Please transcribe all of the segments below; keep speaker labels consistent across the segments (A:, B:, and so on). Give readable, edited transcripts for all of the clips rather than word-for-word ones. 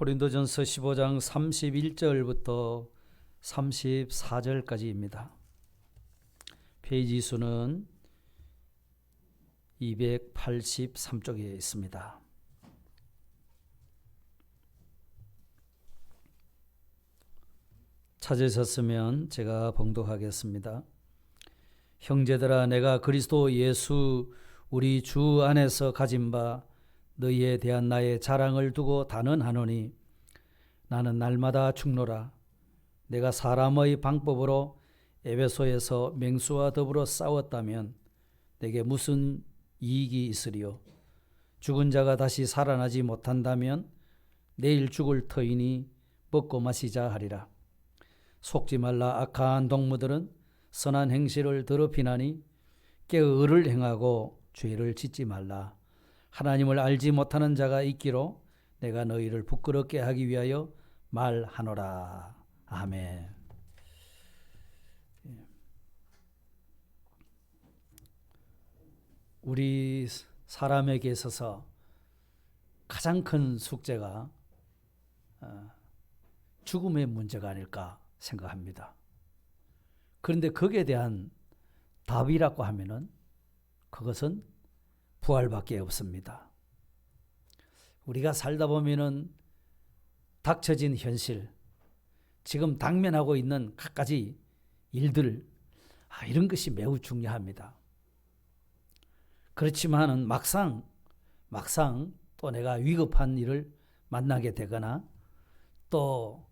A: 고린도전서 15장 31절부터 34절까지입니다. 페이지 수는 283쪽에 있습니다. 찾으셨으면 제가 봉독하겠습니다. 형제들아, 내가 그리스도 예수 우리 주 안에서 가진 바 너희에 대한 나의 자랑을 두고 단언하노니 나는 날마다 죽노라. 내가 사람의 방법으로 에베소에서 맹수와 더불어 싸웠다면 내게 무슨 이익이 있으리요? 죽은 자가 다시 살아나지 못한다면 내일 죽을 터이니 먹고 마시자 하리라. 속지 말라. 악한 동무들은 선한 행실을 더럽히나니 깨어 의를 행하고 죄를 짓지 말라. 하나님을 알지 못하는 자가 있기로 내가 너희를 부끄럽게 하기 위하여 말하노라. 아멘. 우리 사람에게 있어서 가장 큰 숙제가 죽음의 문제가 아닐까 생각합니다. 그런데 거기에 대한 답이라고 하면은 그것은 부활밖에 없습니다. 우리가 살다 보면은 닥쳐진 현실, 지금 당면하고 있는 갖가지 일들, 이런 것이 매우 중요합니다. 그렇지만은 막상 또 내가 위급한 일을 만나게 되거나 또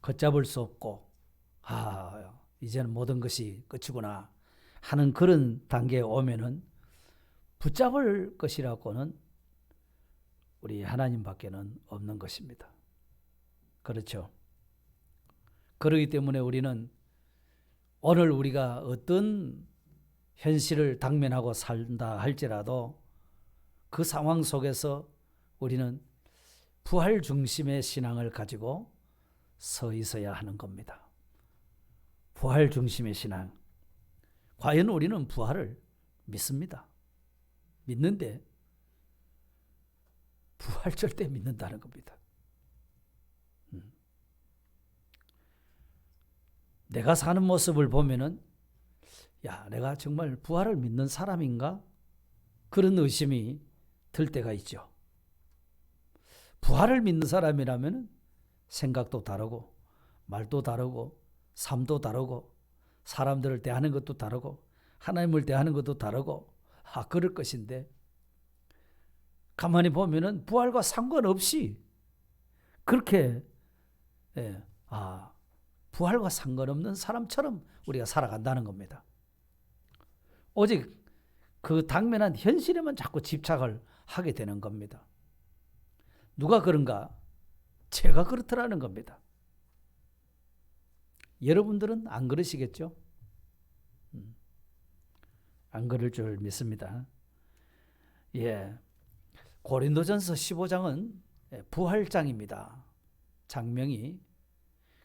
A: 걷잡을 수 없고 이제는 모든 것이 끝이구나 하는 그런 단계에 오면은 붙잡을 것이라고는 우리 하나님밖에는 없는 것입니다. 그렇죠? 그렇기 때문에 우리는 오늘 우리가 어떤 현실을 당면하고 산다 할지라도 그 상황 속에서 우리는 부활 중심의 신앙을 가지고 서 있어야 하는 겁니다. 부활 중심의 신앙. 과연 우리는 부활을 믿습니다. 믿는데 부활 절대 믿는다는 겁니다. 내가 사는 모습을 보면은 내가 정말 부활을 믿는 사람인가? 그런 의심이 들 때가 있죠. 부활을 믿는 사람이라면 생각도 다르고 말도 다르고 삶도 다르고 사람들을 대하는 것도 다르고 하나님을 대하는 것도 다르고 그럴 것인데 가만히 보면은 부활과 상관없이 그렇게 부활과 상관없는 사람처럼 우리가 살아간다는 겁니다. 오직 그 당면한 현실에만 자꾸 집착을 하게 되는 겁니다. 누가 그런가? 제가 그렇더라는 겁니다. 여러분들은 안 그러시겠죠? 안 그럴 줄 믿습니다. 고린도전서 15장은 부활장입니다. 장명이.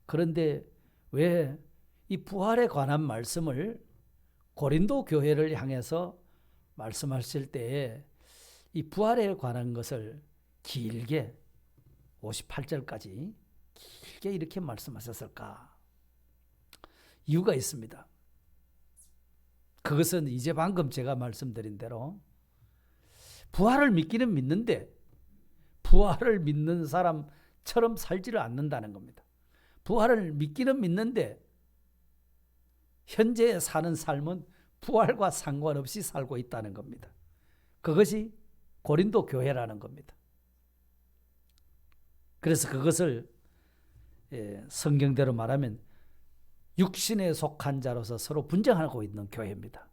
A: 그런데 왜 이 부활에 관한 말씀을 고린도 교회를 향해서 말씀하실 때에 이 부활에 관한 것을 길게 58절까지 길게 이렇게 말씀하셨을까? 이유가 있습니다. 그것은 이제 방금 제가 말씀드린 대로 부활을 믿기는 믿는데 부활을 믿는 사람처럼 살지를 않는다는 겁니다. 부활을 믿기는 믿는데 현재 사는 삶은 부활과 상관없이 살고 있다는 겁니다. 그것이 고린도 교회라는 겁니다. 그래서 그것을 성경대로 말하면 육신에 속한 자로서 서로 분쟁하고 있는 교회입니다.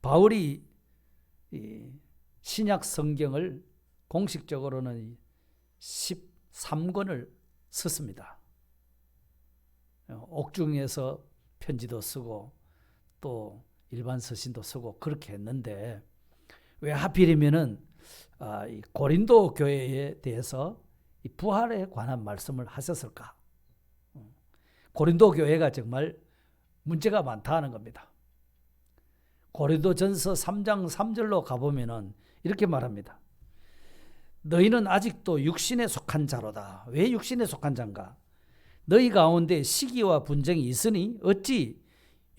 A: 바울이 신약 성경을 공식적으로는 13권을 썼습니다. 옥중에서 편지도 쓰고 또 일반 서신도 쓰고 그렇게 했는데 왜 하필이면은 이 고린도 교회에 대해서 이 부활에 관한 말씀을 하셨을까? 고린도 교회가 정말 문제가 많다는 겁니다. 고린도전서 3장 3절로 가보면은 이렇게 말합니다. 너희는 아직도 육신에 속한 자로다. 왜 육신에 속한 자인가? 너희 가운데 시기와 분쟁이 있으니 어찌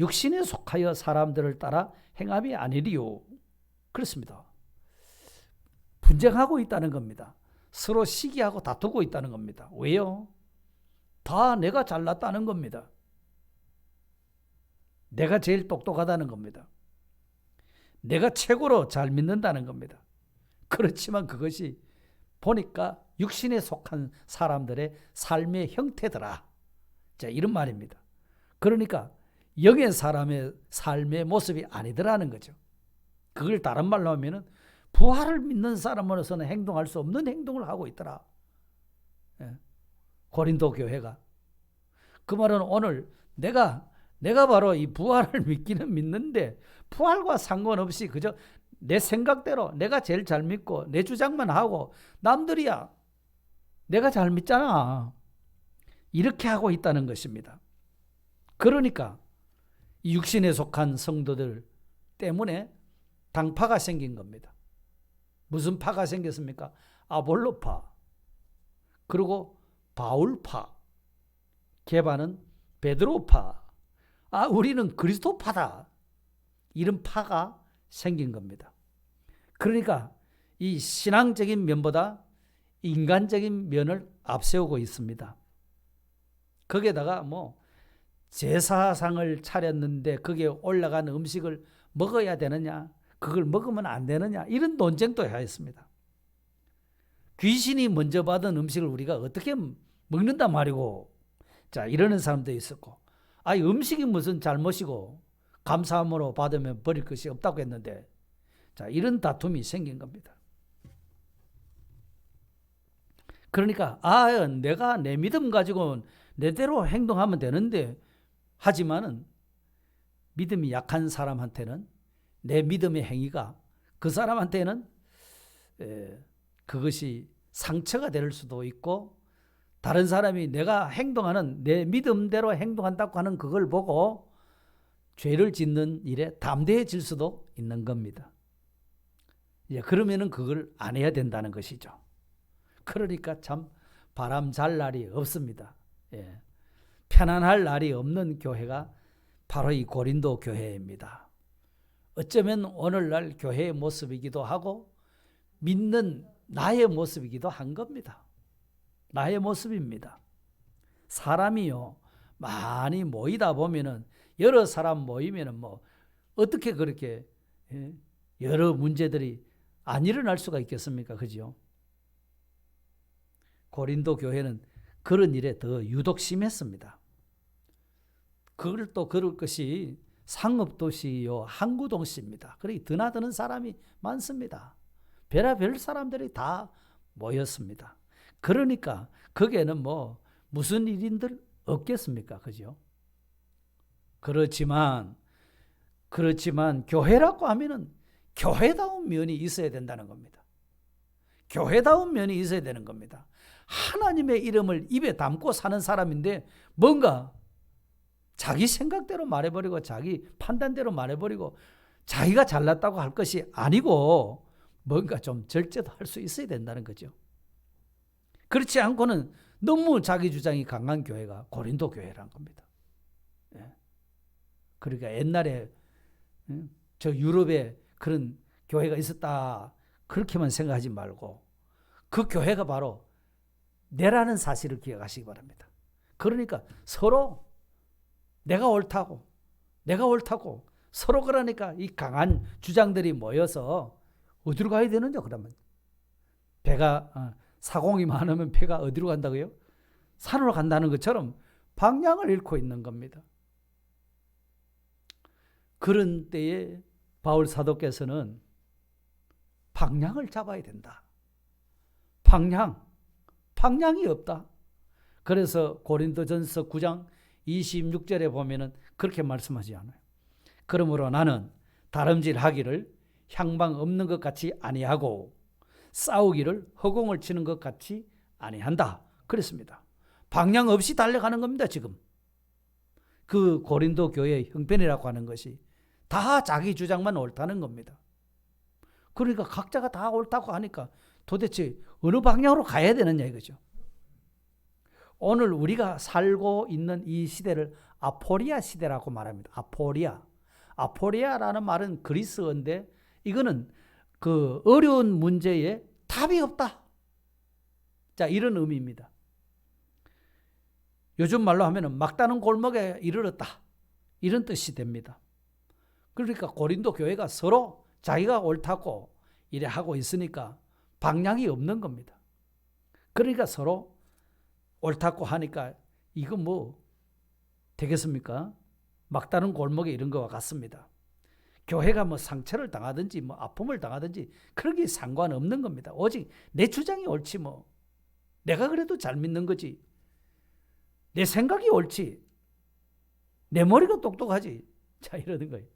A: 육신에 속하여 사람들을 따라 행함이 아니리요. 그렇습니다. 분쟁하고 있다는 겁니다. 서로 시기하고 다투고 있다는 겁니다. 왜요? 다 내가 잘났다는 겁니다. 내가 제일 똑똑하다는 겁니다. 내가 최고로 잘 믿는다는 겁니다. 그렇지만 그것이 보니까 육신에 속한 사람들의 삶의 형태더라. 자, 이런 말입니다. 그러니까 영의 사람의 삶의 모습이 아니더라는 거죠. 그걸 다른 말로 하면은 부활을 믿는 사람으로서는 행동할 수 없는 행동을 하고 있더라. 고린도 교회가. 그 말은 오늘 내가 바로 이 부활을 믿기는 믿는데 부활과 상관없이 그저 내 생각대로 내가 제일 잘 믿고 내 주장만 하고 남들이야 내가 잘 믿잖아. 이렇게 하고 있다는 것입니다. 그러니까 이 육신에 속한 성도들 때문에 당파가 생긴 겁니다. 무슨 파가 생겼습니까? 아볼로파, 그리고 바울파, 게바는 베드로파, 우리는 그리스도파다. 이런 파가 생긴 겁니다. 그러니까 이 신앙적인 면보다 인간적인 면을 앞세우고 있습니다. 거기에다가 제사상을 차렸는데 거기에 올라간 음식을 먹어야 되느냐, 그걸 먹으면 안 되느냐, 이런 논쟁도 하였습니다. 귀신이 먼저 받은 음식을 우리가 어떻게 먹는단 말이고, 자, 이러는 사람도 있었고, 음식이 무슨 잘못이고 감사함으로 받으면 버릴 것이 없다고 했는데, 자, 이런 다툼이 생긴 겁니다. 그러니까 내가 내 믿음 가지고 내대로 행동하면 되는데, 하지만은 믿음이 약한 사람한테는 내 믿음의 행위가 그 사람한테는 그것이 상처가 될 수도 있고, 다른 사람이 내가 행동하는 내 믿음대로 행동한다고 하는 그걸 보고 죄를 짓는 일에 담대해질 수도 있는 겁니다. 그러면은 그걸 안 해야 된다는 것이죠. 그러니까 참 바람 잘 날이 없습니다. 편안할 날이 없는 교회가 바로 이 고린도 교회입니다. 어쩌면 오늘날 교회의 모습이기도 하고 믿는 나의 모습이기도 한 겁니다. 나의 모습입니다. 사람이요, 많이 모이다 보면은, 여러 사람 모이면은 어떻게 그렇게 여러 문제들이 안 일어날 수가 있겠습니까? 그죠? 고린도 교회는 그런 일에 더 유독 심했습니다. 그걸 또 그럴 것이 상업도시요 항구동시입니다. 그러니 드나드는 사람이 많습니다. 별의별 사람들이 다 모였습니다. 그러니까 거기에는 무슨 일인들 없겠습니까? 그죠? 그렇지만 교회라고 하면은 교회다운 면이 있어야 된다는 겁니다. 교회다운 면이 있어야 되는 겁니다. 하나님의 이름을 입에 담고 사는 사람인데 뭔가 자기 생각대로 말해버리고 자기 판단대로 말해버리고 자기가 잘났다고 할 것이 아니고 뭔가 좀 절제도 할 수 있어야 된다는 거죠. 그렇지 않고는 너무 자기 주장이 강한 교회가 고린도 교회란 겁니다. 그러니까 옛날에 저 유럽에 그런 교회가 있었다 그렇게만 생각하지 말고 그 교회가 바로 내라는 사실을 기억하시기 바랍니다. 그러니까 서로 내가 옳다고 서로 그러니까 이 강한 주장들이 모여서 어디로 가야 되느냐 그러면 배가 사공이 많으면 배가 어디로 간다고요? 산으로 간다는 것처럼 방향을 잃고 있는 겁니다. 그런 때에 바울 사도께서는 방향을 잡아야 된다. 방향이 없다. 그래서 고린도전서 9장 26절에 보면은 그렇게 말씀하지 않아요. 그러므로 나는 다름질하기를 향방 없는 것 같이 아니하고 싸우기를 허공을 치는 것 같이 아니한다. 그랬습니다. 방향 없이 달려가는 겁니다. 지금 그 고린도 교회의 형편이라고 하는 것이 다 자기 주장만 옳다는 겁니다. 그러니까 각자가 다 옳다고 하니까 도대체 어느 방향으로 가야 되느냐 이거죠. 오늘 우리가 살고 있는 이 시대를 아포리아 시대라고 말합니다. 아포리아. 아포리아라는 말은 그리스어인데 이거는 그 어려운 문제에 답이 없다. 자, 이런 의미입니다. 요즘 말로 하면은 막다른 골목에 이르렀다. 이런 뜻이 됩니다. 그러니까 고린도 교회가 서로 자기가 옳다고 이래 하고 있으니까 방향이 없는 겁니다. 그러니까 서로 옳다고 하니까 이거 뭐 되겠습니까? 막다른 골목에 이런 것과 같습니다. 교회가 뭐 상처를 당하든지 뭐 아픔을 당하든지 그런 게 상관없는 겁니다. 오직 내 주장이 옳지 뭐. 내가 그래도 잘 믿는 거지. 내 생각이 옳지. 내 머리가 똑똑하지. 자, 이러는 거예요.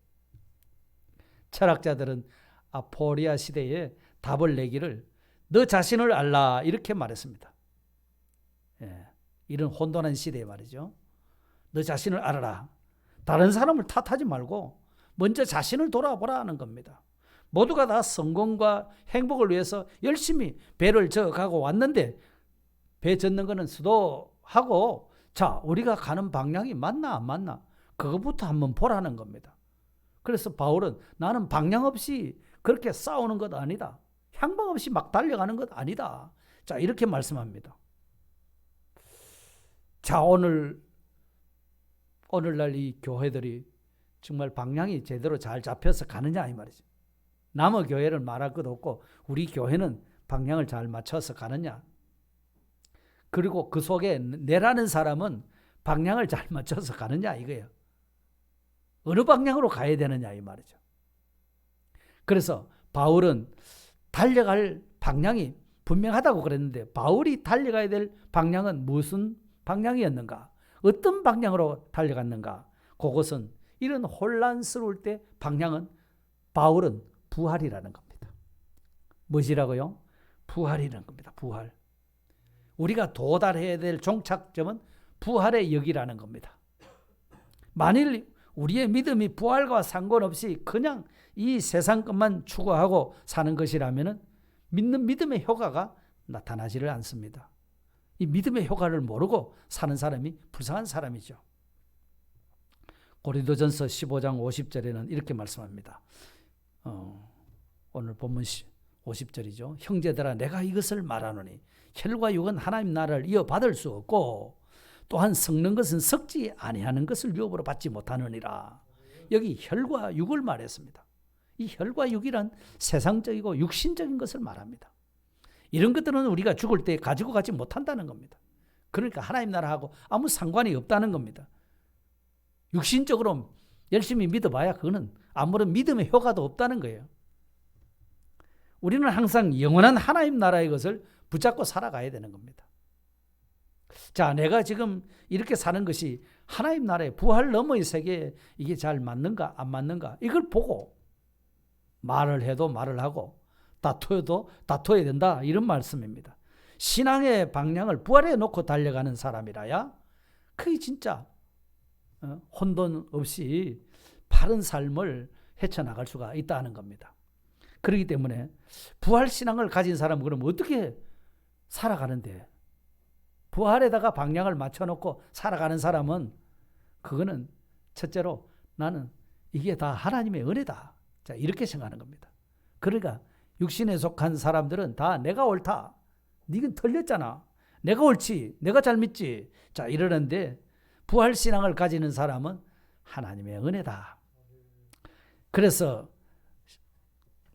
A: 철학자들은 아포리아 시대에 답을 내기를 너 자신을 알라 이렇게 말했습니다. 예, 이런 혼돈한 시대에 말이죠. 너 자신을 알아라. 다른 사람을 탓하지 말고 먼저 자신을 돌아보라 하는 겁니다. 모두가 다 성공과 행복을 위해서 열심히 배를 저어가고 왔는데 배 젓는 거는 수도하고 자, 우리가 가는 방향이 맞나 안 맞나 그것부터 한번 보라는 겁니다. 그래서 바울은 나는 방향 없이 그렇게 싸우는 것 아니다. 향방 없이 막 달려가는 것 아니다. 자, 이렇게 말씀합니다. 자, 오늘날 이 교회들이 정말 방향이 제대로 잘 잡혀서 가느냐 이 말이죠. 남의 교회를 말할 것도 없고 우리 교회는 방향을 잘 맞춰서 가느냐. 그리고 그 속에 내라는 사람은 방향을 잘 맞춰서 가느냐 이거예요. 어느 방향으로 가야 되느냐 이 말이죠. 그래서 바울은 달려갈 방향이 분명하다고 그랬는데 바울이 달려가야 될 방향은 무슨 방향이었는가? 어떤 방향으로 달려갔는가? 그것은 이런 혼란스러울 때 방향은 바울은 부활이라는 겁니다. 뭐지라고요? 부활이라는 겁니다. 부활. 우리가 도달해야 될 종착점은 부활의 역이라는 겁니다. 만일 우리의 믿음이 부활과 상관없이 그냥 이 세상 것만 추구하고 사는 것이라면 믿는 믿음의 효과가 나타나지를 않습니다. 이 믿음의 효과를 모르고 사는 사람이 불쌍한 사람이죠. 고린도전서 15장 50절에는 이렇게 말씀합니다. 오늘 본문 50절이죠. 형제들아 내가 이것을 말하노니 혈과 육은 하나님 나라를 이어받을 수 없고 또한 썩는 것은 썩지 아니하는 것을 유업으로 받지 못하느니라. 여기 혈과 육을 말했습니다. 이 혈과 육이란 세상적이고 육신적인 것을 말합니다. 이런 것들은 우리가 죽을 때 가지고 가지 못한다는 겁니다. 그러니까 하나님 나라하고 아무 상관이 없다는 겁니다. 육신적으로 열심히 믿어봐야 그거는 아무런 믿음의 효과도 없다는 거예요. 우리는 항상 영원한 하나님 나라의 것을 붙잡고 살아가야 되는 겁니다. 자, 내가 지금 이렇게 사는 것이 하나님 나라의 부활 너머의 세계에 이게 잘 맞는가 안 맞는가 이걸 보고 말을 해도 말을 하고 다투어도 다투어야 된다 이런 말씀입니다. 신앙의 방향을 부활해 놓고 달려가는 사람이라야 그게 진짜 혼돈 없이 바른 삶을 헤쳐나갈 수가 있다는 겁니다. 그렇기 때문에 부활신앙을 가진 사람은 그럼 어떻게 살아가는데 부활에다가 방향을 맞춰놓고 살아가는 사람은 그거는 첫째로 나는 이게 다 하나님의 은혜다. 자, 이렇게 생각하는 겁니다. 그러니까 육신에 속한 사람들은 다 내가 옳다. 니는 틀렸잖아. 내가 옳지. 내가 잘 믿지. 자, 이러는데 부활신앙을 가지는 사람은 하나님의 은혜다. 그래서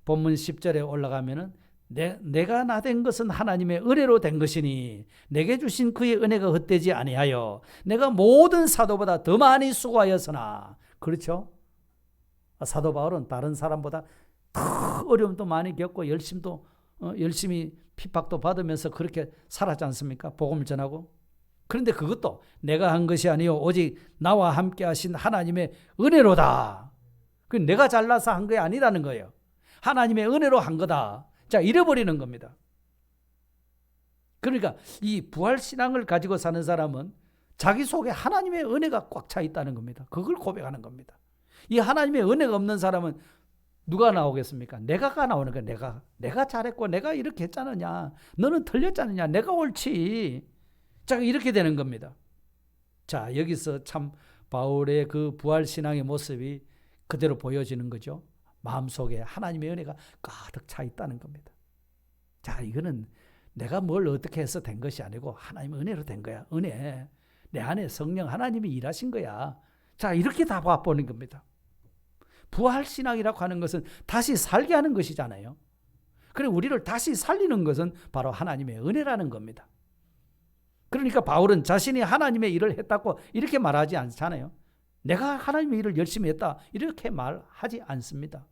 A: 본문 10절에 올라가면은 내가 나된 것은 하나님의 은혜로 된 것이니 내게 주신 그의 은혜가 헛되지 아니하여 내가 모든 사도보다 더 많이 수고하였으나. 그렇죠? 사도 바울은 다른 사람보다 더 어려움도 많이 겪고 열심히 핍박도 받으면서 그렇게 살았지 않습니까? 복음을 전하고. 그런데 그것도 내가 한 것이 아니요 오직 나와 함께 하신 하나님의 은혜로다. 그 내가 잘나서 한 게 아니라는 거예요. 하나님의 은혜로 한 거다. 자, 잃어버리는 겁니다. 그러니까 이 부활신앙을 가지고 사는 사람은 자기 속에 하나님의 은혜가 꽉 차 있다는 겁니다. 그걸 고백하는 겁니다. 이 하나님의 은혜가 없는 사람은 누가 나오겠습니까? 내가가 나오는 거야. 내가 잘했고 내가 이렇게 했잖느냐. 너는 틀렸잖느냐. 내가 옳지. 자, 이렇게 되는 겁니다. 자, 여기서 참 바울의 그 부활신앙의 모습이 그대로 보여지는 거죠. 마음속에 하나님의 은혜가 가득 차 있다는 겁니다. 자, 이거는 내가 뭘 어떻게 해서 된 것이 아니고 하나님의 은혜로 된 거야. 은혜. 내 안에 성령 하나님이 일하신 거야. 자, 이렇게 다 봐보는 겁니다. 부활신앙이라고 하는 것은 다시 살게 하는 것이잖아요. 그리고 우리를 다시 살리는 것은 바로 하나님의 은혜라는 겁니다. 그러니까 바울은 자신이 하나님의 일을 했다고 이렇게 말하지 않잖아요. 내가 하나님의 일을 열심히 했다 이렇게 말하지 않습니다.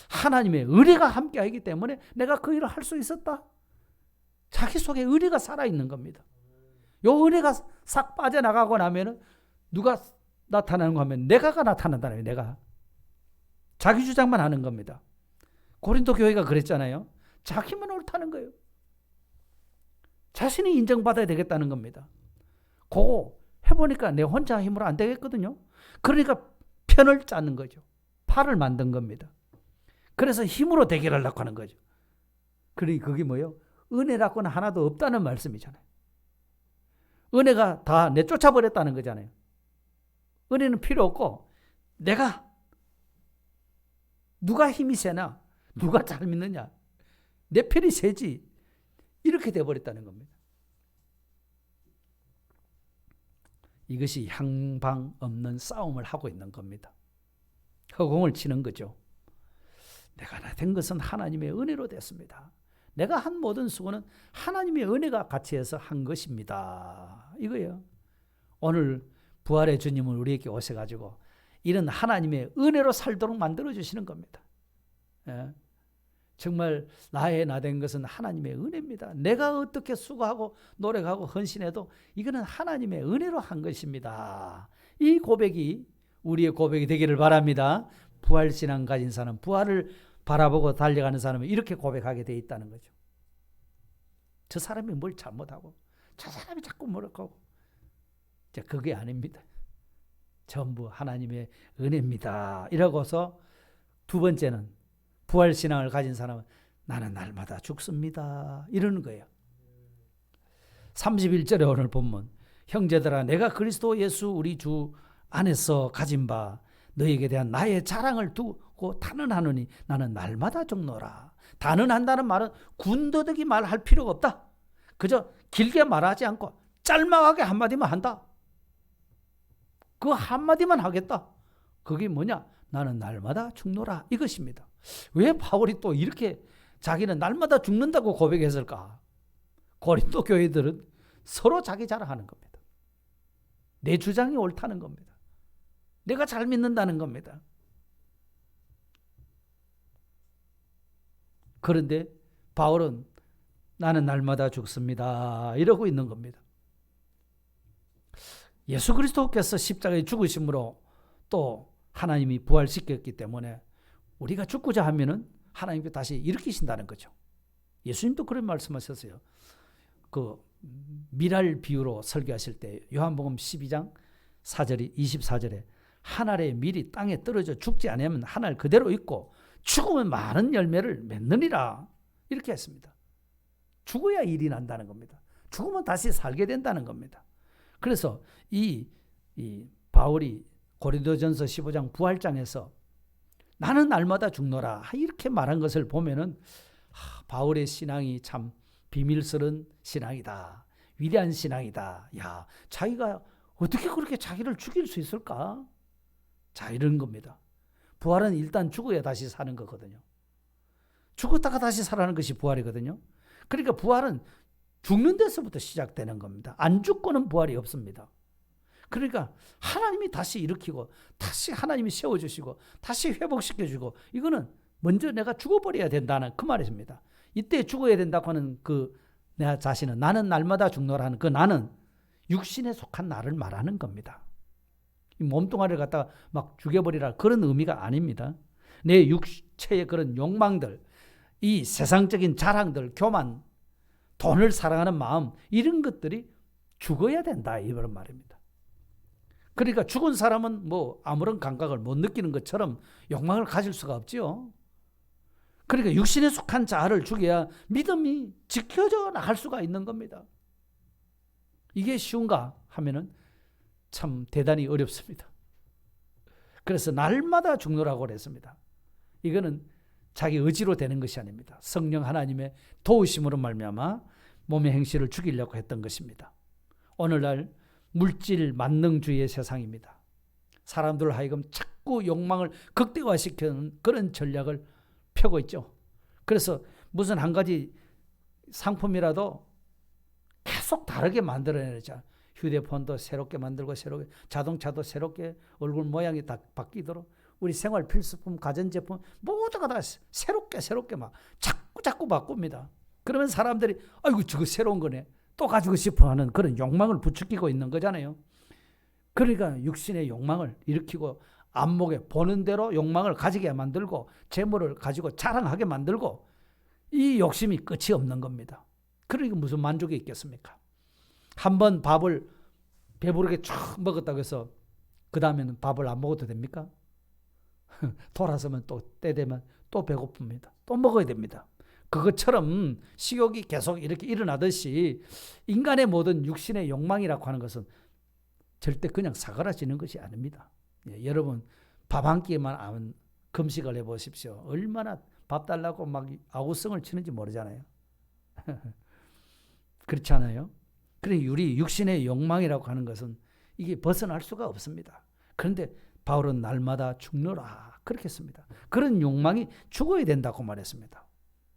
A: 하나님의 은혜가 함께하기 때문에 내가 그 일을 할 수 있었다. 자기 속에 은혜가 살아있는 겁니다. 요 은혜가 싹 빠져나가고 나면은 누가 나타나는 거 하면 내가가 나타난다는 거예요. 내가. 자기 주장만 하는 겁니다. 고린도 교회가 그랬잖아요. 자기만 옳다는 거예요. 자신이 인정받아야 되겠다는 겁니다. 그거 해보니까 내 혼자 힘으로 안 되겠거든요. 그러니까 편을 짜는 거죠. 팔을 만든 겁니다. 그래서 힘으로 대결하려고 하는 거죠. 그러니 그게 뭐예요? 은혜라고는 하나도 없다는 말씀이잖아요. 은혜가 다 내쫓아버렸다는 거잖아요. 은혜는 필요 없고 내가 누가 힘이 세나 누가 잘 믿느냐 내 편이 세지 이렇게 돼버렸다는 겁니다. 이것이 향방 없는 싸움을 하고 있는 겁니다. 허공을 치는 거죠. 내가 된 것은 하나님의 은혜로 됐습니다. 내가 한 모든 수고는 하나님의 은혜가 같이 해서 한 것입니다. 이거예요. 오늘 부활의 주님은 우리에게 오셔가지고 이런 하나님의 은혜로 살도록 만들어주시는 겁니다. 예. 정말 나의 나 된 것은 하나님의 은혜입니다. 내가 어떻게 수고하고 노력하고 헌신해도 이거는 하나님의 은혜로 한 것입니다. 이 고백이 우리의 고백이 되기를 바랍니다. 부활신앙 가진 사람, 부활을 바라보고 달려가는 사람은 이렇게 고백하게 돼 있다는 거죠. 저 사람이 뭘 잘못하고 저 사람이 자꾸 뭐라고 그게 아닙니다. 전부 하나님의 은혜입니다. 이러고서 두 번째는 부활신앙을 가진 사람은 나는 날마다 죽습니다. 이러는 거예요. 31절에 오늘 본문 형제들아 내가 그리스도 예수 우리 주 안에서 가진 바 너에게 대한 나의 자랑을 두고 단언하노니 나는 날마다 죽노라. 단언한다는 말은 군더더기 말할 필요가 없다. 그저 길게 말하지 않고 짤막하게 한마디만 한다. 그 한마디만 하겠다. 그게 뭐냐? 나는 날마다 죽노라 이것입니다. 왜 바울이 또 이렇게 자기는 날마다 죽는다고 고백했을까? 고린도 교회들은 서로 자기 자랑하는 겁니다. 내 주장이 옳다는 겁니다. 내가 잘 믿는다는 겁니다. 그런데 바울은 나는 날마다 죽습니다. 이러고 있는 겁니다. 예수 그리스도께서 십자가에 죽으심으로 또 하나님이 부활시켰기 때문에 우리가 죽고자 하면은 하나님께 다시 일으키신다는 거죠. 예수님도 그런 말씀하셨어요. 그 미랄 비유로 설교하실 때 요한복음 12장 4절이 24절에 한 알의 밀이 땅에 떨어져 죽지 않으면 한 알 그대로 있고 죽으면 많은 열매를 맺느니라 이렇게 했습니다. 죽어야 일이 난다는 겁니다. 죽으면 다시 살게 된다는 겁니다. 그래서 이 바울이 고린도전서 15장 부활장에서 나는 날마다 죽노라 이렇게 말한 것을 보면은 바울의 신앙이 참 비밀스러운 신앙이다. 위대한 신앙이다. 야, 자기가 어떻게 그렇게 자기를 죽일 수 있을까? 자, 이런 겁니다. 부활은 일단 죽어야 다시 사는 거거든요. 죽었다가 다시 살아나는 것이 부활이거든요. 그러니까 부활은 죽는 데서부터 시작되는 겁니다. 안 죽고는 부활이 없습니다. 그러니까 하나님이 다시 일으키고 다시 하나님이 세워주시고 다시 회복시켜주고 이거는 먼저 내가 죽어버려야 된다는 그 말입니다. 이때 죽어야 된다고 하는 그 내 자신은 나는 날마다 죽노라는 그 나는 육신에 속한 나를 말하는 겁니다. 이 몸뚱아리를 갖다가 막 죽여버리라 그런 의미가 아닙니다. 내 육체의 그런 욕망들, 이 세상적인 자랑들, 교만, 돈을 사랑하는 마음 이런 것들이 죽어야 된다 이런 말입니다. 그러니까 죽은 사람은 뭐 아무런 감각을 못 느끼는 것처럼 욕망을 가질 수가 없지요. 그러니까 육신에 속한 자아를 죽여야 믿음이 지켜져 나갈 수가 있는 겁니다. 이게 쉬운가 하면은 참 대단히 어렵습니다. 그래서 날마다 죽노라고 그랬습니다. 이거는 자기 의지로 되는 것이 아닙니다. 성령 하나님의 도우심으로 말미암아 몸의 행실을 죽이려고 했던 것입니다. 오늘날 물질 만능주의의 세상입니다. 사람들 하여금 자꾸 욕망을 극대화시키는 그런 전략을 펴고 있죠. 그래서 무슨 한 가지 상품이라도 계속 다르게 만들어내자. 휴대폰도 새롭게 만들고 새롭게, 자동차도 새롭게 얼굴 모양이 다 바뀌도록 우리 생활 필수품, 가전제품 모두가 다 새롭게 막 자꾸 바꿉니다. 그러면 사람들이 아이고 저거 새로운 거네. 또 가지고 싶어 하는 그런 욕망을 부추기고 있는 거잖아요. 그러니까 육신의 욕망을 일으키고 안목에 보는 대로 욕망을 가지게 만들고 재물을 가지고 자랑하게 만들고 이 욕심이 끝이 없는 겁니다. 그러니까 무슨 만족이 있겠습니까? 한번 밥을 배부르게 쫙 먹었다고 해서 그 다음에는 밥을 안 먹어도 됩니까? 돌아서면 또 때 되면 또 배고픕니다. 또 먹어야 됩니다. 그것처럼 식욕이 계속 이렇게 일어나듯이 인간의 모든 육신의 욕망이라고 하는 것은 절대 그냥 사그라지는 것이 아닙니다. 예, 여러분 밥 한 끼만 금식을 해보십시오. 얼마나 밥 달라고 막 아우성을 치는지 모르잖아요. 그렇지 않아요? 그래 우리 육신의 욕망이라고 하는 것은 이게 벗어날 수가 없습니다. 그런데 바울은 날마다 죽노라 그렇게 했습니다. 그런 욕망이 죽어야 된다고 말했습니다.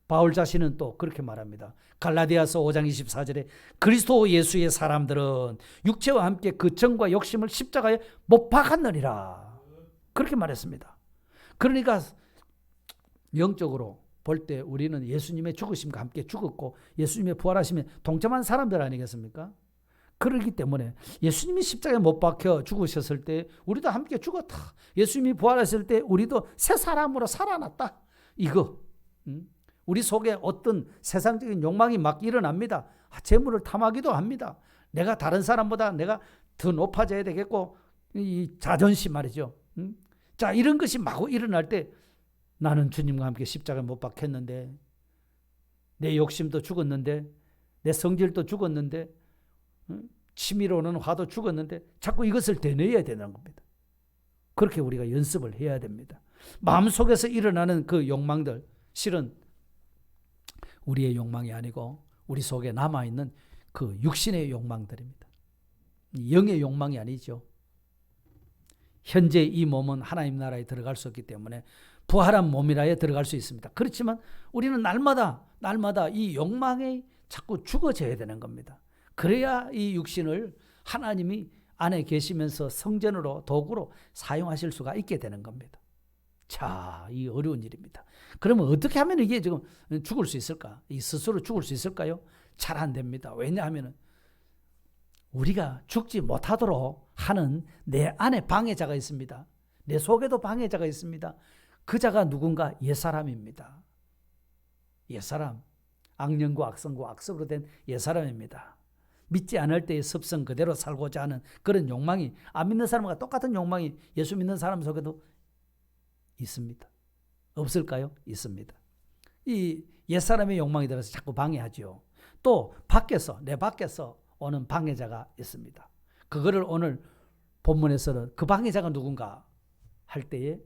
A: 바울 자신은 또 그렇게 말합니다. 갈라디아서 5장 24절에 그리스도 예수의 사람들은 육체와 함께 그 정과 욕심을 십자가에 못 박았느니라 그렇게 말했습니다. 그러니까 영적으로 볼 때 우리는 예수님의 죽으심과 함께 죽었고 예수님의 부활하심에 동참한 사람들 아니겠습니까? 그렇기 때문에 예수님이 십자가에 못 박혀 죽으셨을 때 우리도 함께 죽었다. 예수님이 부활했을 때 우리도 새 사람으로 살아났다. 이거 우리 속에 어떤 세상적인 욕망이 막 일어납니다. 재물을 탐하기도 합니다. 내가 다른 사람보다 내가 더 높아져야 되겠고 이 자존심 말이죠. 자 이런 것이 마구 일어날 때 나는 주님과 함께 십자가에 못 박혔는데 내 욕심도 죽었는데 내 성질도 죽었는데 치밀어오는 화도 죽었는데 자꾸 이것을 되뇌어야 되는 겁니다. 그렇게 우리가 연습을 해야 됩니다. 마음속에서 일어나는 그 욕망들 실은 우리의 욕망이 아니고 우리 속에 남아있는 그 육신의 욕망들입니다. 영의 욕망이 아니죠. 현재 이 몸은 하나님 나라에 들어갈 수 없기 때문에 부활한 몸이라에 들어갈 수 있습니다. 그렇지만 우리는 날마다 이 욕망에 자꾸 죽어져야 되는 겁니다. 그래야 이 육신을 하나님이 안에 계시면서 성전으로 도구로 사용하실 수가 있게 되는 겁니다. 자, 이 어려운 일입니다. 그러면 어떻게 하면 이게 지금 죽을 수 있을까? 이 스스로 죽을 수 있을까요? 잘 안 됩니다. 왜냐하면 우리가 죽지 못하도록 하는 내 안에 방해자가 있습니다. 내 속에도 방해자가 있습니다. 그 자가 누군가? 옛사람입니다. 옛사람, 악령과 악성과 악습으로 된 옛사람입니다. 믿지 않을 때의 습성 그대로 살고자 하는 그런 욕망이 안 믿는 사람과 똑같은 욕망이 예수 믿는 사람 속에도 있습니다. 없을까요? 있습니다. 이 옛사람의 욕망이 들어서 자꾸 방해하죠. 또 내 밖에서 오는 방해자가 있습니다. 그거를 오늘 본문에서는 그 방해자가 누군가 할 때에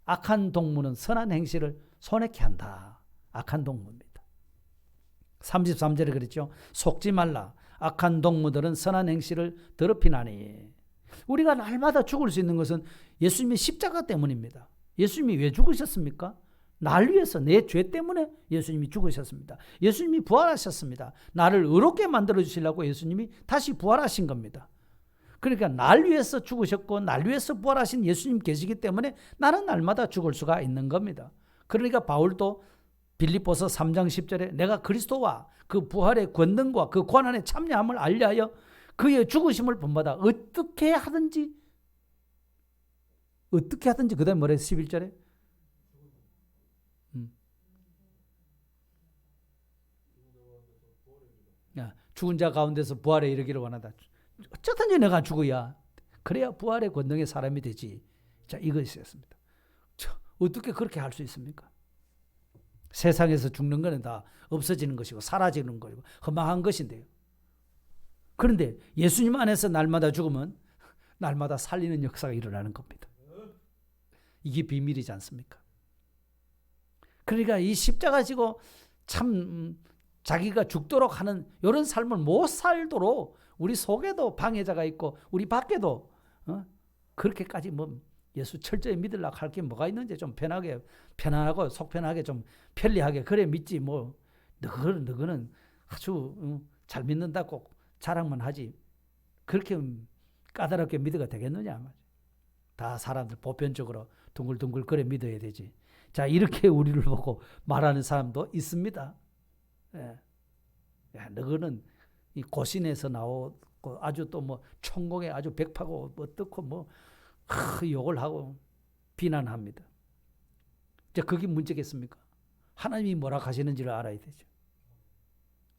A: 악한 동무는 선한 행실을 손해케 한다. 악한 동무입니다. 33절에 그랬죠. 속지 말라. 악한 동무들은 선한 행실을 더럽히나니. 우리가 날마다 죽을 수 있는 것은 예수님의 십자가 때문입니다. 예수님이 왜 죽으셨습니까? 날 위해서 내 죄 때문에 예수님이 죽으셨습니다. 예수님이 부활하셨습니다. 나를 의롭게 만들어 주시려고 예수님이 다시 부활하신 겁니다. 그러니까 날 위해서 죽으셨고 날 위해서 부활하신 예수님 계시기 때문에 나는 날마다 죽을 수가 있는 겁니다. 그러니까 바울도 빌립보서 3장 10절에 내가 그리스도와 그 부활의 권능과 그 고난의 참여함을 알려하여 그의 죽으심을 본받아 어떻게 하든지 그 다음에 뭐래 11절에 죽은 자 가운데서 부활에 이르기를 원한다. 어쩌든지 내가 죽어야 그래야 부활의 권능의 사람이 되지. 자, 이것이었습니다. 어떻게 그렇게 할 수 있습니까? 세상에서 죽는 것은 다 없어지는 것이고 사라지는 것이고 허망한 것인데요. 그런데 예수님 안에서 날마다 죽으면 날마다 살리는 역사가 일어나는 겁니다. 이게 비밀이지 않습니까? 그러니까 이 십자가 지고 참 자기가 죽도록 하는 이런 삶을 못 살도록 우리 속에도 방해자가 있고 우리 밖에도 그렇게까지 뭐 예수 철저히 믿으려고 할 게 뭐가 있는지 좀 편하고 속 편하게 좀 편리하게 그래 믿지 뭐 너는 아주 잘 믿는다고 자랑만 하지 그렇게 까다롭게 믿어가 되겠느냐. 다 사람들 보편적으로 둥글둥글 그래 믿어야 되지. 자, 이렇게 우리를 보고 말하는 사람도 있습니다. 예. 야, 너는 이 고신에서 나오고 아주 또 뭐 천공에 아주 백파고 어떻고 뭐 욕을 하고 비난합니다. 이제 그게 문제겠습니까? 하나님이 뭐라 하시는지를 알아야 되죠.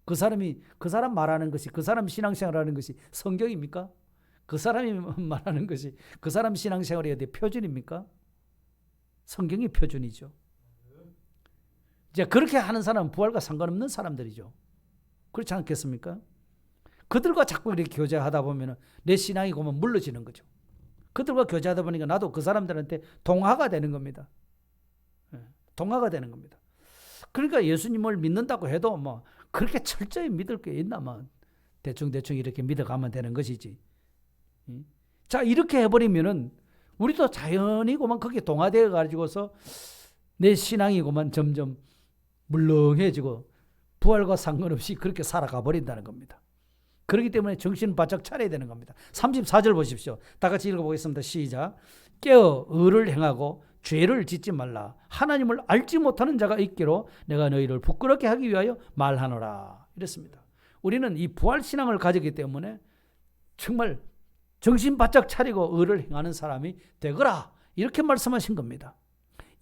A: 그 사람 말하는 것이 그 사람 신앙생활하는 것이 성경입니까? 그 사람이 말하는 것이 그 사람 신앙생활의 표준입니까? 성경이 표준이죠. 이제 그렇게 하는 사람은 부활과 상관없는 사람들이죠. 그렇지 않겠습니까? 그들과 자꾸 이렇게 교제하다 보면 내 신앙이 그만 물러지는 거죠. 그들과 교제하다 보니까 나도 그 사람들한테 동화가 되는 겁니다. 동화가 되는 겁니다. 그러니까 예수님을 믿는다고 해도 뭐 그렇게 철저히 믿을 게 있나 뭐 대충 이렇게 믿어가면 되는 것이지. 자, 이렇게 해버리면은 우리도 자연히 그만 거기에 동화되어 가지고서 내 신앙이 그만 점점 물렁해지고 부활과 상관없이 그렇게 살아가 버린다는 겁니다. 그렇기 때문에 정신 바짝 차려야 되는 겁니다. 34절 보십시오. 다 같이 읽어보겠습니다. 시작. 깨어 의를 행하고 죄를 짓지 말라. 하나님을 알지 못하는 자가 있기로 내가 너희를 부끄럽게 하기 위하여 말하노라. 이랬습니다. 우리는 이 부활신앙을 가지기 때문에 정말 정신 바짝 차리고 의를 행하는 사람이 되거라. 이렇게 말씀하신 겁니다.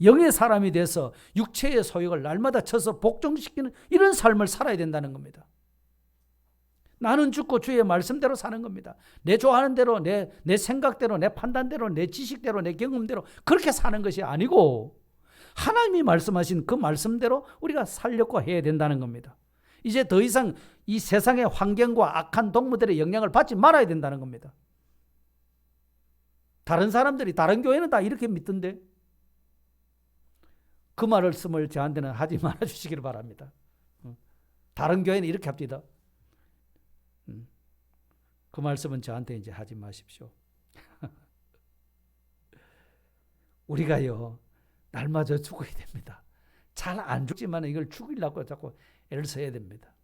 A: 영의 사람이 돼서 육체의 소욕을 날마다 쳐서 복종시키는 이런 삶을 살아야 된다는 겁니다. 나는 죽고 주의 말씀대로 사는 겁니다. 내 좋아하는 대로 내 생각대로 내 판단대로 내 지식대로 내 경험대로 그렇게 사는 것이 아니고 하나님이 말씀하신 그 말씀대로 우리가 살려고 해야 된다는 겁니다. 이제 더 이상 이 세상의 환경과 악한 동무들의 영향을 받지 말아야 된다는 겁니다. 다른 사람들이 다른 교회는 다 이렇게 믿던데 그 말씀을 저한테는 하지 말아주시기를 바랍니다. 다른 교회는 이렇게 합니다. 그 말씀은 저한테 이제 하지 마십시오. 우리가요 날마다 죽어야 됩니다. 잘 안 죽지만 이걸 죽이려고 자꾸 애를 써야 됩니다.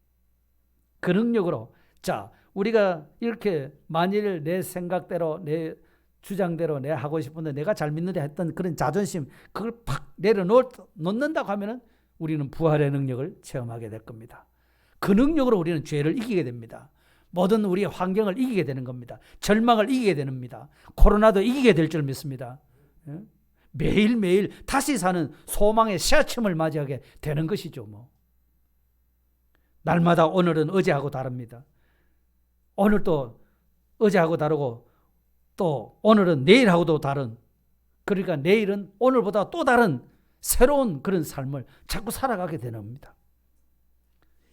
A: 그 능력으로 자 우리가 이렇게 만일 내 생각대로 내 주장대로 내 하고 싶은데 내가 잘 믿는데 했던 그런 자존심 그걸 팍 내려놓는다고 하면은 우리는 부활의 능력을 체험하게 될 겁니다. 그 능력으로 우리는 죄를 이기게 됩니다. 모든 우리의 환경을 이기게 되는 겁니다. 절망을 이기게 됩니다. 코로나도 이기게 될 줄 믿습니다. 매일매일 다시 사는 소망의 새아침을 맞이하게 되는 것이죠. 뭐. 날마다 오늘은 어제하고 다릅니다. 오늘 또 어제하고 다르고 또 오늘은 내일하고도 다른 그러니까 내일은 오늘보다 또 다른 새로운 그런 삶을 자꾸 살아가게 되는 겁니다.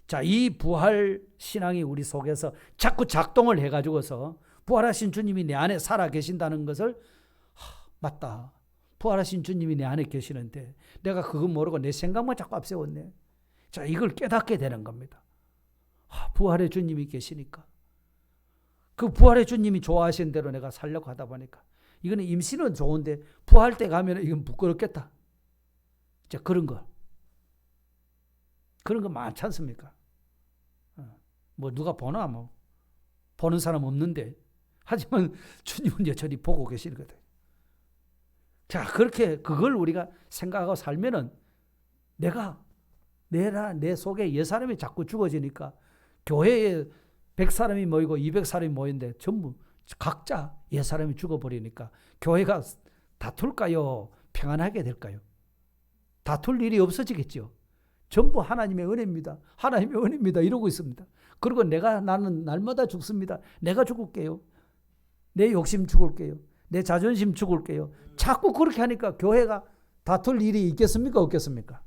A: 자, 이 부활 신앙이 우리 속에서 자꾸 작동을 해가지고서 부활하신 주님이 내 안에 살아 계신다는 것을 맞다. 부활하신 주님이 내 안에 계시는데 내가 그거 모르고 내 생각만 자꾸 앞세웠네. 자, 이걸 깨닫게 되는 겁니다. 부활의 주님이 계시니까 그 부활의 주님이 좋아하신 대로 내가 살려고 하다 보니까 이거는 임신은 좋은데 부활 때 가면 이건 부끄럽겠다. 자, 그런 거 많지 않습니까? 뭐 누가 보나 뭐 보는 사람 없는데 하지만 주님은 여전히 보고 계시거든. 자, 그렇게 그걸 우리가 생각하고 살면은 내 속에 옛사람이 자꾸 죽어지니까 교회에 100사람이 모이고 200사람이 모이는데 전부 각자 옛사람이 죽어버리니까 교회가 다툴까요? 평안하게 될까요? 다툴 일이 없어지겠죠. 전부 하나님의 은혜입니다. 하나님의 은혜입니다. 이러고 있습니다. 그리고 나는 날마다 죽습니다. 내가 죽을게요. 내 욕심 죽을게요. 내 자존심 죽을게요. 자꾸 그렇게 하니까 교회가 다툴 일이 있겠습니까? 없겠습니까?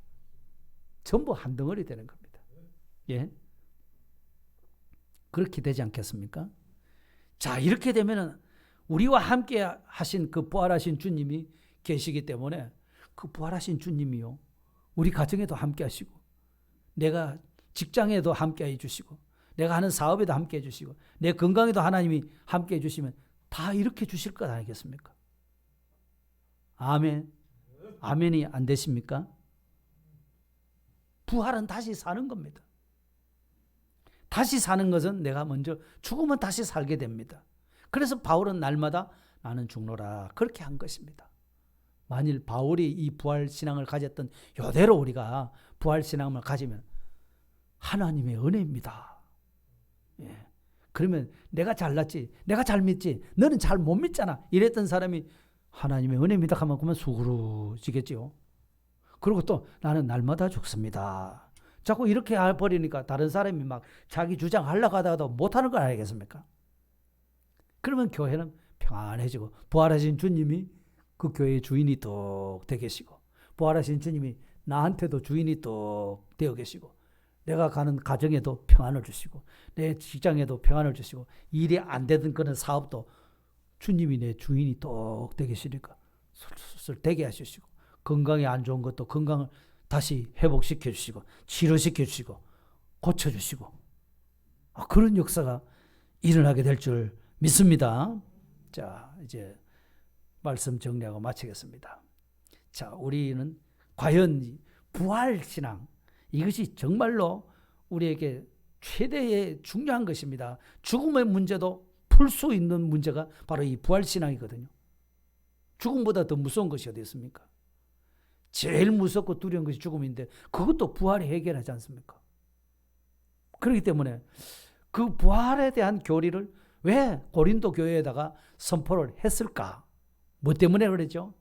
A: 전부 한 덩어리 되는 겁니다. 예? 그렇게 되지 않겠습니까? 자, 이렇게 되면은 우리와 함께 하신 그 부활하신 주님이 계시기 때문에 그 부활하신 주님이요, 우리 가정에도 함께 하시고, 내가 직장에도 함께 해주시고, 내가 하는 사업에도 함께 해주시고, 내 건강에도 하나님이 함께 해주시면 다 이렇게 주실 것 아니겠습니까? 아멘. 아멘이 안 되십니까? 부활은 다시 사는 겁니다. 다시 사는 것은 내가 먼저 죽으면 다시 살게 됩니다. 그래서 바울은 날마다 나는 죽노라 그렇게 한 것입니다. 만일 바울이 이 부활신앙을 가졌던 이대로 우리가 부활신앙을 가지면 하나님의 은혜입니다. 예. 그러면 내가 잘났지, 내가 잘 믿지, 너는 잘 못 믿잖아 이랬던 사람이 하나님의 은혜입니다 하면 그만 수그러지겠죠. 그리고 또 나는 날마다 죽습니다. 자꾸 이렇게 해버리니까 다른 사람이 막 자기 주장하려고 하다가도 못하는 거 아니겠습니까? 그러면 교회는 평안해지고, 부활하신 주님이 그 교회의 주인이 또 되어 계시고, 부활하신 주님이 나한테도 주인이 또 되어 계시고, 내가 가는 가정에도 평안을 주시고, 내 직장에도 평안을 주시고, 일이 안 되던 그런 사업도 주님이 내 주인이 또 되어 계시니까 술술 되게 하시고, 건강에 안 좋은 것도 건강을 다시 회복시켜 주시고, 치료시켜 주시고, 고쳐 주시고, 그런 역사가 일어나게 될 줄 믿습니다. 자, 이제 말씀 정리하고 마치겠습니다. 자, 우리는 과연 부활신앙, 이것이 정말로 우리에게 최대의 중요한 것입니다. 죽음의 문제도 풀 수 있는 문제가 바로 이 부활신앙이거든요. 죽음보다 더 무서운 것이 어디 있습니까? 제일 무섭고 두려운 것이 죽음인데 그것도 부활이 해결하지 않습니까? 그렇기 때문에 그 부활에 대한 교리를 왜 고린도 교회에다가 선포를 했을까? 뭐 때문에 그랬죠?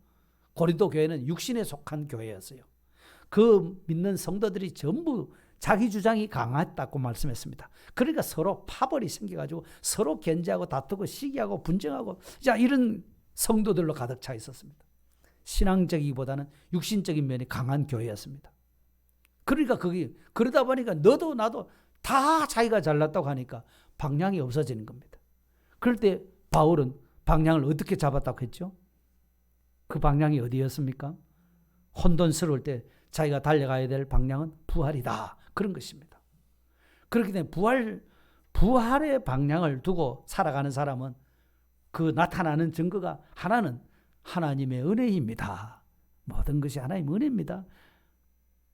A: 고린도 교회는 육신에 속한 교회였어요. 그 믿는 성도들이 전부 자기 주장이 강했다고 말씀했습니다. 그러니까 서로 파벌이 생겨가지고 서로 견제하고 다투고 시기하고 분쟁하고, 자, 이런 성도들로 가득 차 있었습니다. 신앙적이기보다는 육신적인 면이 강한 교회였습니다. 그러니까 그러다 보니까 너도 나도 다 자기가 잘났다고 하니까 방향이 없어지는 겁니다. 그럴 때 바울은 방향을 어떻게 잡았다고 했죠? 그 방향이 어디였습니까? 혼돈스러울 때 자기가 달려가야 될 방향은 부활이다. 그런 것입니다. 그렇기 때문에 부활의 방향을 두고 살아가는 사람은 그 나타나는 증거가 하나는 하나님의 은혜입니다. 모든 것이 하나님의 은혜입니다.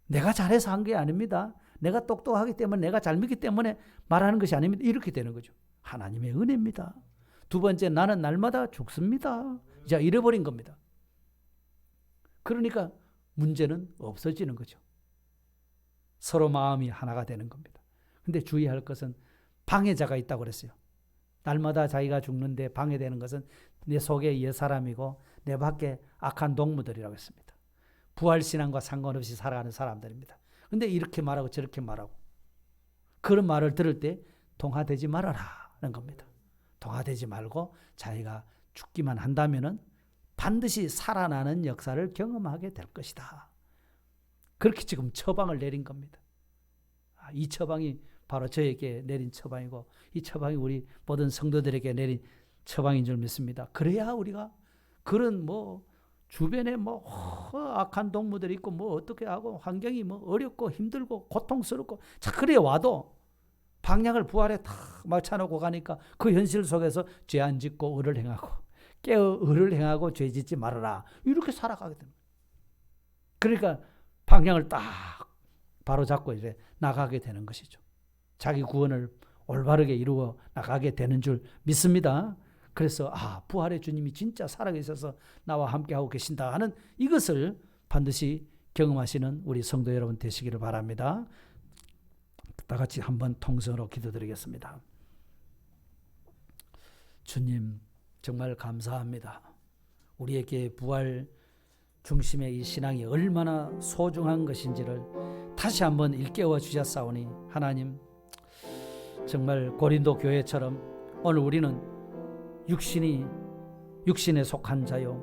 A: 내가 잘해서 한 게 아닙니다. 내가 똑똑하기 때문에, 내가 잘 믿기 때문에 말하는 것이 아닙니다. 이렇게 되는 거죠. 하나님의 은혜입니다. 두 번째, 나는 날마다 죽습니다. 자, 잃어버린 겁니다. 그러니까 문제는 없어지는 거죠. 서로 마음이 하나가 되는 겁니다. 근데 주의할 것은 방해자가 있다고 그랬어요. 날마다 자기가 죽는데 방해되는 것은 내 속에 옛사람이고 내 밖에 악한 동무들이라고 했습니다. 부활신앙과 상관없이 살아가는 사람들입니다. 근데 이렇게 말하고 저렇게 말하고, 그런 말을 들을 때 동화되지 말아라는 겁니다. 동화되지 말고 자기가 죽기만 한다면은 반드시 살아나는 역사를 경험하게 될 것이다. 그렇게 지금 처방을 내린 겁니다. 이 처방이 바로 저에게 내린 처방이고, 이 처방이 우리 모든 성도들에게 내린 처방인 줄 믿습니다. 그래야 우리가 그런 주변에 악한 동무들이 있고 어떻게 하고 환경이 어렵고 힘들고 고통스럽고, 자, 그래 와도 방향을 부활에 탁 맞춰놓고 가니까 그 현실 속에서 죄 안 짓고 의를 행하고, 깨어 의를 행하고 죄 짓지 말아라, 이렇게 살아가게 됩니다. 그러니까 방향을 딱 바로 잡고 이제 나가게 되는 것이죠. 자기 구원을 올바르게 이루어 나가게 되는 줄 믿습니다. 그래서 부활의 주님이 진짜 살아계셔서 나와 함께하고 계신다 하는 이것을 반드시 경험하시는 우리 성도 여러분 되시기를 바랍니다. 다 같이 한번 통성으로 기도드리겠습니다. 주님, 정말 감사합니다. 우리에게 부활 중심의 이 신앙이 얼마나 소중한 것인지를 다시 한번 일깨워 육신에 속한 자요,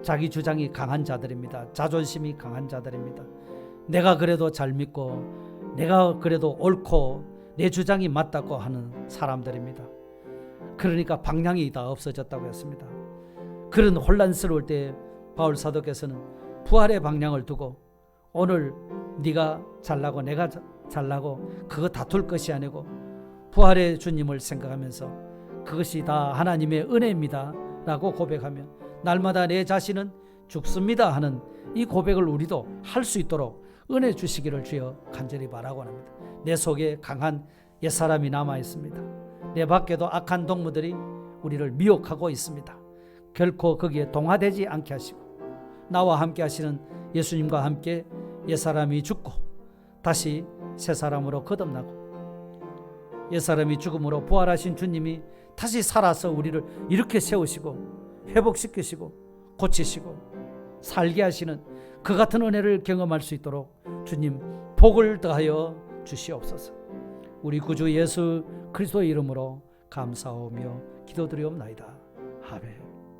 A: 자기 주장이 강한 자들입니다. 자존심이 강한 자들입니다. 내가 그래도 잘 믿고 내가 그래도 옳고 내 주장이 맞다고 하는 사람들입니다. 그러니까 방향이 다 없어졌다고 했습니다. 그런 혼란스러울 때 바울 사도께서는 부활의 방향을 두고 오늘 네가 잘나고 내가 잘나고 그거 다툴 것이 아니고 부활의 주님을 생각하면서 그것이 다 하나님의 은혜입니다 라고 고백하며 날마다 내 자신은 죽습니다 하는 이 고백을 우리도 할 수 있도록 은혜 주시기를 주여 간절히 바라고 합니다. 내 속에 강한 옛사람이 남아 있습니다. 내 밖에도 악한 동무들이 우리를 미혹하고 있습니다. 결코 거기에 동화되지 않게 하시고 나와 함께 하시는 예수님과 함께 옛사람이 죽고 다시 새 사람으로 거듭나고 옛사람이 죽음으로 부활하신 주님이 다시 살아서 우리를 이렇게 세우시고 회복시키시고 고치시고 살게 하시는 그 같은 은혜를 경험할 수 있도록 주님 복을 더하여 주시옵소서. 우리 구주 예수 그리스도의 이름으로 감사하며 기도드리옵나이다. 아멘.